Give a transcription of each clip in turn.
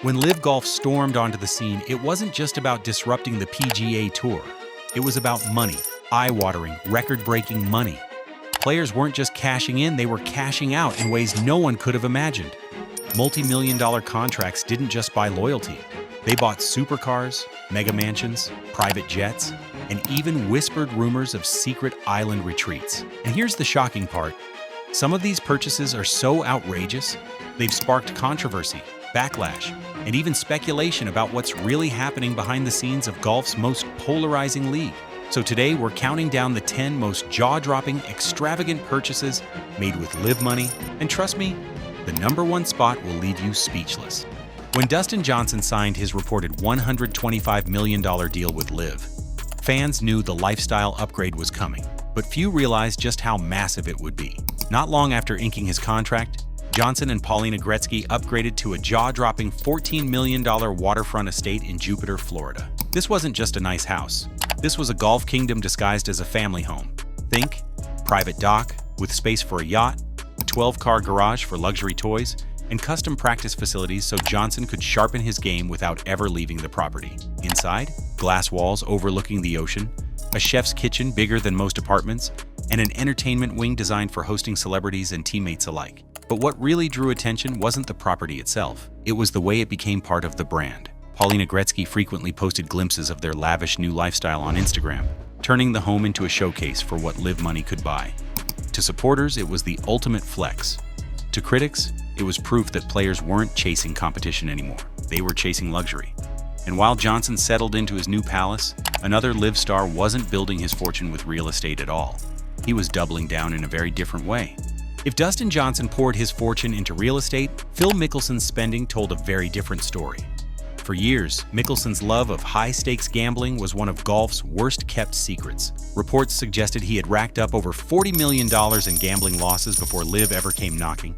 When LIV Golf stormed onto the scene, it wasn't just about disrupting the PGA Tour. It was about money, eye-watering, record-breaking money. Players weren't just cashing in, they were cashing out in ways no one could have imagined. Multi-million-dollar contracts didn't just buy loyalty. They bought supercars, mega mansions, private jets, and even whispered rumors of secret island retreats. And here's the shocking part. Some of these purchases are so outrageous, they've sparked controversy, backlash, and even speculation about what's really happening behind the scenes of golf's most polarizing league. So today, we're counting down the 10 most jaw-dropping, extravagant purchases made with LIV money, and trust me, the number one spot will leave you speechless. When Dustin Johnson signed his reported $125 million deal with LIV, fans knew the lifestyle upgrade was coming, but few realized just how massive it would be. Not long after inking his contract, Johnson and Paulina Gretzky upgraded to a jaw-dropping $14 million waterfront estate in Jupiter, Florida. This wasn't just a nice house. This was a golf kingdom disguised as a family home. Think private dock with space for a yacht, a 12-car garage for luxury toys, and custom practice facilities so Johnson could sharpen his game without ever leaving the property. Inside, glass walls overlooking the ocean, a chef's kitchen bigger than most apartments, and an entertainment wing designed for hosting celebrities and teammates alike. But what really drew attention wasn't the property itself. It was the way it became part of the brand. Paulina Gretzky frequently posted glimpses of their lavish new lifestyle on Instagram, turning the home into a showcase for what LIV money could buy. To supporters, it was the ultimate flex. To critics, it was proof that players weren't chasing competition anymore. They were chasing luxury. And while Johnson settled into his new palace, another LIV star wasn't building his fortune with real estate at all. He was doubling down in a very different way. If Dustin Johnson poured his fortune into real estate, Phil Mickelson's spending told a very different story. For years, Mickelson's love of high-stakes gambling was one of golf's worst-kept secrets. Reports suggested he had racked up over $40 million in gambling losses before LIV ever came knocking.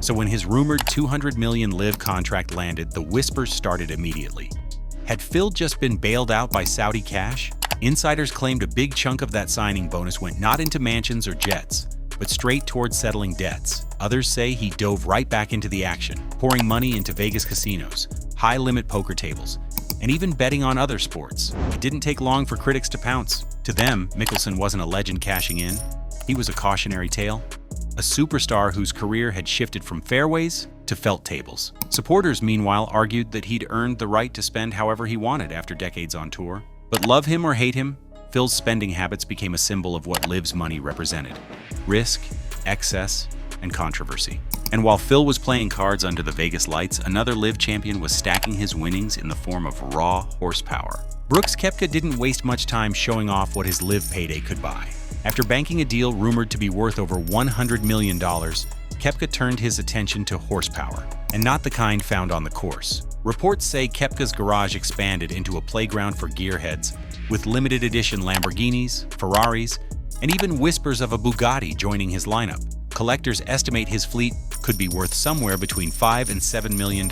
So when his rumored $200 million LIV contract landed, the whispers started immediately. Had Phil just been bailed out by Saudi cash? Insiders claimed a big chunk of that signing bonus went not into mansions or jets, but straight towards settling debts. Others say he dove right back into the action, pouring money into Vegas casinos, high-limit poker tables, and even betting on other sports. It didn't take long for critics to pounce. To them, Mickelson wasn't a legend cashing in. He was a cautionary tale, a superstar whose career had shifted from fairways to felt tables. Supporters, meanwhile, argued that he'd earned the right to spend however he wanted after decades on tour. But love him or hate him, Phil's spending habits became a symbol of what LIV's money represented: risk, excess, and controversy. And while Phil was playing cards under the Vegas lights, another LIV champion was stacking his winnings in the form of raw horsepower. Brooks Koepka didn't waste much time showing off what his LIV payday could buy. After banking a deal rumored to be worth over $100 million, Koepka turned his attention to horsepower, and not the kind found on the course. Reports say Koepka's garage expanded into a playground for gearheads, with limited edition Lamborghinis, Ferraris, and even whispers of a Bugatti joining his lineup. Collectors estimate his fleet could be worth somewhere between $5 and $7 million,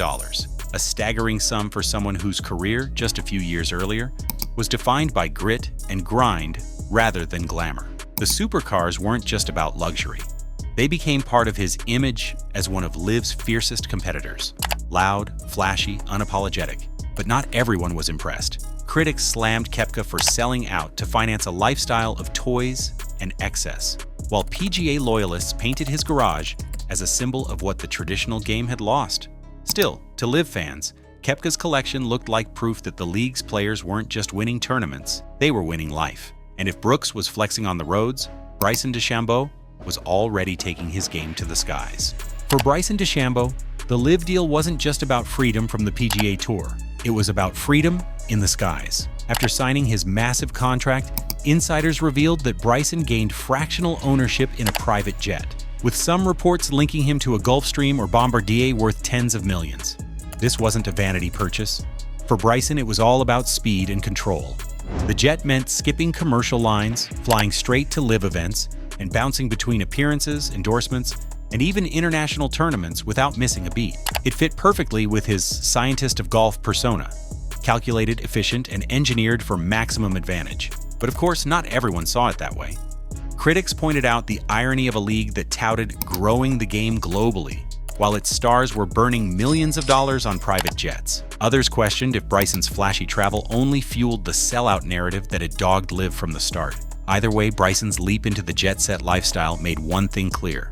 a staggering sum for someone whose career, just a few years earlier, was defined by grit and grind rather than glamour. The supercars weren't just about luxury. They became part of his image as one of LIV's fiercest competitors. Loud, flashy, unapologetic. But not everyone was impressed. Critics slammed Koepka for selling out to finance a lifestyle of toys and excess, while PGA loyalists painted his garage as a symbol of what the traditional game had lost. Still, to LIV fans, Koepka's collection looked like proof that the league's players weren't just winning tournaments, they were winning life. And if Brooks was flexing on the roads, Bryson DeChambeau was already taking his game to the skies. For Bryson DeChambeau, the LIV deal wasn't just about freedom from the PGA Tour. It was about freedom in the skies. After signing his massive contract, insiders revealed that Bryson gained fractional ownership in a private jet, with some reports linking him to a Gulfstream or Bombardier worth tens of millions. This wasn't a vanity purchase. For Bryson, it was all about speed and control. The jet meant skipping commercial lines, flying straight to LIV events, and bouncing between appearances, endorsements, and even international tournaments without missing a beat. It fit perfectly with his scientist of golf persona, calculated, efficient, and engineered for maximum advantage. But of course, not everyone saw it that way. Critics pointed out the irony of a league that touted growing the game globally, while its stars were burning millions of dollars on private jets. Others questioned if Bryson's flashy travel only fueled the sellout narrative that had dogged LIV from the start. Either way, Bryson's leap into the jet-set lifestyle made one thing clear.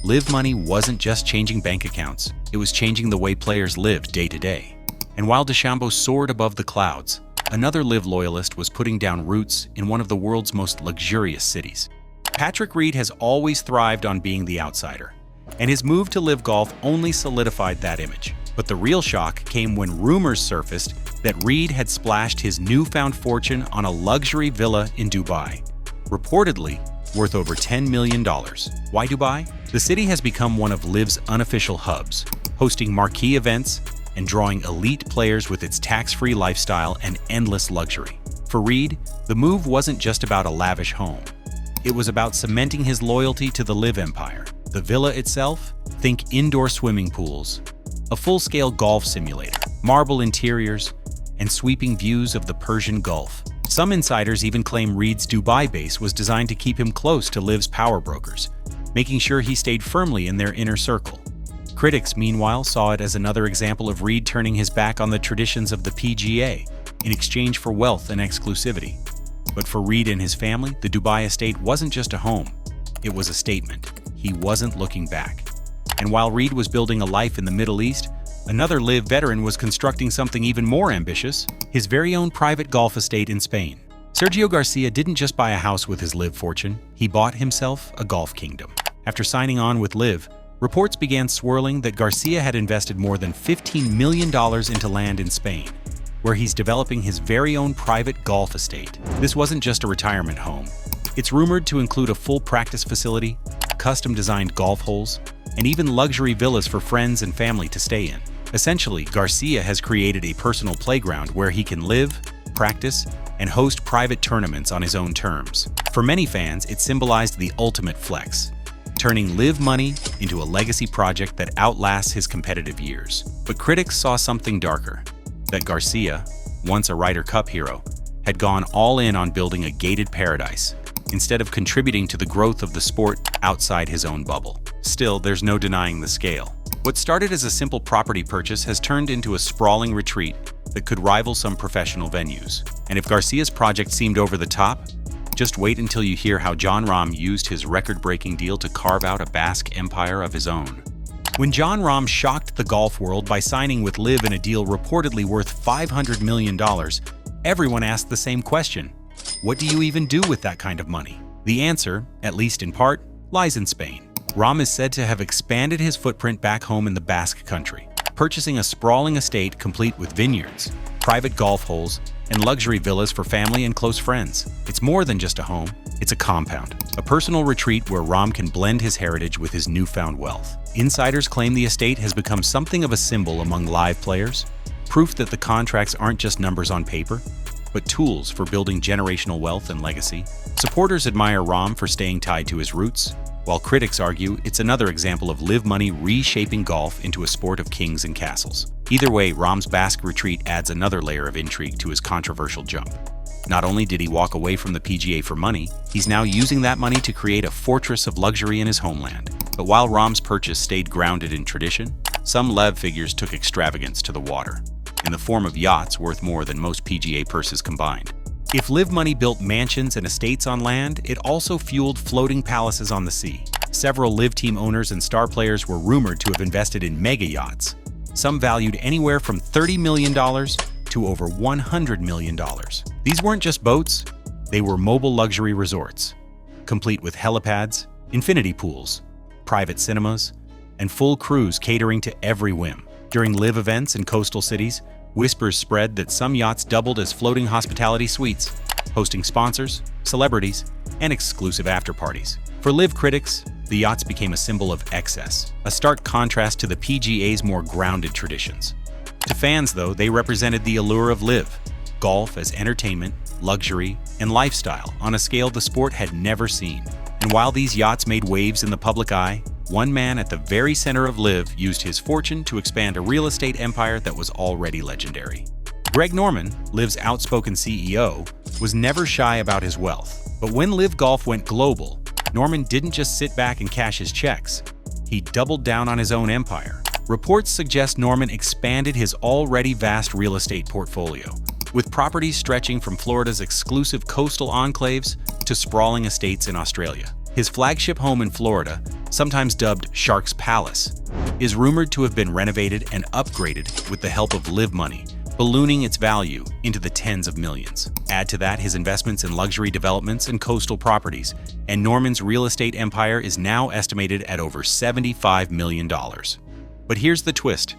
LIV money wasn't just changing bank accounts, it was changing the way players lived day to day. And while DeChambeau soared above the clouds, another LIV loyalist was putting down roots in one of the world's most luxurious cities. Patrick Reed has always thrived on being the outsider, and his move to LIV Golf only solidified that image. But the real shock came when rumors surfaced that Reed had splashed his newfound fortune on a luxury villa in Dubai, reportedly worth over $10 million. Why Dubai? The city has become one of LIV's unofficial hubs, hosting marquee events and drawing elite players with its tax-free lifestyle and endless luxury. For Reed, the move wasn't just about a lavish home. It was about cementing his loyalty to the LIV empire. The villa itself? Think indoor swimming pools, a full-scale golf simulator, marble interiors, and sweeping views of the Persian Gulf. Some insiders even claim Reed's Dubai base was designed to keep him close to LIV's power brokers, making sure he stayed firmly in their inner circle. Critics, meanwhile, saw it as another example of Reed turning his back on the traditions of the PGA in exchange for wealth and exclusivity. But for Reed and his family, the Dubai estate wasn't just a home, it was a statement. He wasn't looking back. And while Reed was building a life in the Middle East, another LIV veteran was constructing something even more ambitious, his very own private golf estate in Spain. Sergio Garcia didn't just buy a house with his LIV fortune, he bought himself a golf kingdom. After signing on with LIV, reports began swirling that Garcia had invested more than $15 million into land in Spain, where he's developing his very own private golf estate. This wasn't just a retirement home. It's rumored to include a full practice facility, custom-designed golf holes, and even luxury villas for friends and family to stay in. Essentially, Garcia has created a personal playground where he can live, practice, and host private tournaments on his own terms. For many fans, it symbolized the ultimate flex, turning LIV money into a legacy project that outlasts his competitive years. But critics saw something darker, that Garcia, once a Ryder Cup hero, had gone all in on building a gated paradise, instead of contributing to the growth of the sport outside his own bubble. Still, there's no denying the scale. What started as a simple property purchase has turned into a sprawling retreat that could rival some professional venues. And if Garcia's project seemed over the top, just wait until you hear how Jon Rahm used his record-breaking deal to carve out a Basque empire of his own. When Jon Rahm shocked the golf world by signing with LIV in a deal reportedly worth $500 million, everyone asked the same question. What do you even do with that kind of money? The answer, at least in part, lies in Spain. Rahm is said to have expanded his footprint back home in the Basque country, purchasing a sprawling estate complete with vineyards, private golf holes, and luxury villas for family and close friends. It's more than just a home, it's a compound, a personal retreat where Rahm can blend his heritage with his newfound wealth. Insiders claim the estate has become something of a symbol among LIV players, proof that the contracts aren't just numbers on paper, but tools for building generational wealth and legacy. Supporters admire Rahm for staying tied to his roots, while critics argue it's another example of LIV money reshaping golf into a sport of kings and castles. Either way, Rahm's Basque retreat adds another layer of intrigue to his controversial jump. Not only did he walk away from the PGA for money, he's now using that money to create a fortress of luxury in his homeland. But while Rahm's purchase stayed grounded in tradition, some LIV figures took extravagance to the water, in the form of yachts worth more than most PGA purses combined. If LIV money built mansions and estates on land, it also fueled floating palaces on the sea. Several LIV team owners and star players were rumored to have invested in mega yachts, some valued anywhere from $30 million to over $100 million. These weren't just boats, they were mobile luxury resorts, complete with helipads, infinity pools, private cinemas, and full crews catering to every whim. During LIV events in coastal cities, whispers spread that some yachts doubled as floating hospitality suites, hosting sponsors, celebrities, and exclusive after-parties. For LIV critics, the yachts became a symbol of excess, a stark contrast to the PGA's more grounded traditions. To fans, though, they represented the allure of LIV, golf as entertainment, luxury, and lifestyle on a scale the sport had never seen. And while these yachts made waves in the public eye, one man at the very center of LIV used his fortune to expand a real estate empire that was already legendary. Greg Norman, LIV's outspoken CEO, was never shy about his wealth. But when LIV Golf went global, Norman didn't just sit back and cash his checks. He doubled down on his own empire. Reports suggest Norman expanded his already vast real estate portfolio, with properties stretching from Florida's exclusive coastal enclaves to sprawling estates in Australia. His flagship home in Florida, sometimes dubbed Shark's Palace, is rumored to have been renovated and upgraded with the help of LIV money, ballooning its value into the tens of millions. Add to that his investments in luxury developments and coastal properties, and Norman's real estate empire is now estimated at over $75 million. But here's the twist.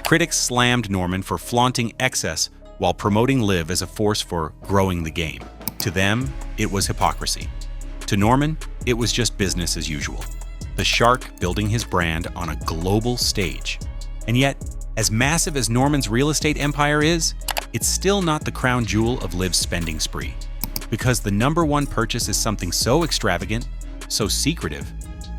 Critics slammed Norman for flaunting excess while promoting LIV as a force for growing the game. To them, it was hypocrisy. To Norman, it was just business as usual. The shark building his brand on a global stage. And yet, as massive as Norman's real estate empire is, it's still not the crown jewel of LIV's spending spree. Because the #1 purchase is something so extravagant, so secretive,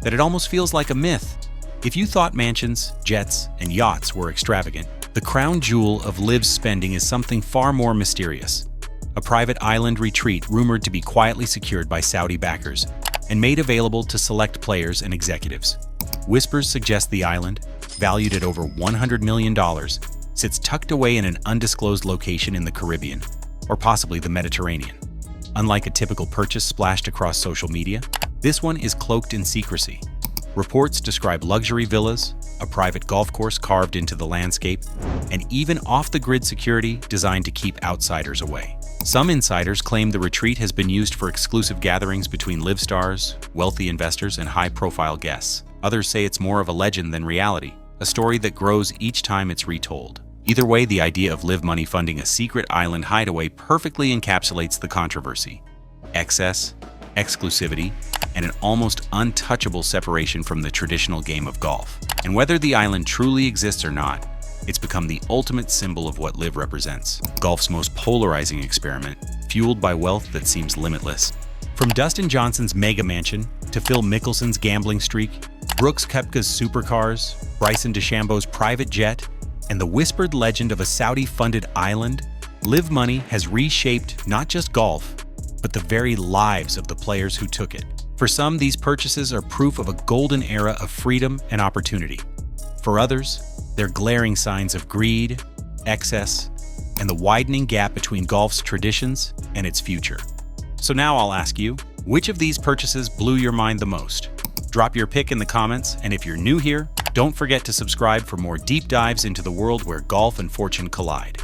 that it almost feels like a myth. If you thought mansions, jets, and yachts were extravagant, the crown jewel of LIV's spending is something far more mysterious. A private island retreat rumored to be quietly secured by Saudi backers and made available to select players and executives. Whispers suggest the island, valued at over $100 million, sits tucked away in an undisclosed location in the Caribbean, or possibly the Mediterranean. Unlike a typical purchase splashed across social media, this one is cloaked in secrecy. Reports describe luxury villas, a private golf course carved into the landscape, and even off-the-grid security designed to keep outsiders away. Some insiders claim the retreat has been used for exclusive gatherings between LIV stars, wealthy investors, and high-profile guests. Others say it's more of a legend than reality, a story that grows each time it's retold. Either way, the idea of LIV money funding a secret island hideaway perfectly encapsulates the controversy. Excess, exclusivity, and an almost untouchable separation from the traditional game of golf. And whether the island truly exists or not, it's become the ultimate symbol of what LIV represents. Golf's most polarizing experiment, fueled by wealth that seems limitless. From Dustin Johnson's mega mansion to Phil Mickelson's gambling streak, Brooks Koepka's supercars, Bryson DeChambeau's private jet, and the whispered legend of a Saudi-funded island, LIV money has reshaped not just golf, but the very lives of the players who took it. For some, these purchases are proof of a golden era of freedom and opportunity. For others, they're glaring signs of greed, excess, and the widening gap between golf's traditions and its future. So now I'll ask you, which of these purchases blew your mind the most? Drop your pick in the comments, and if you're new here, don't forget to subscribe for more deep dives into the world where golf and fortune collide.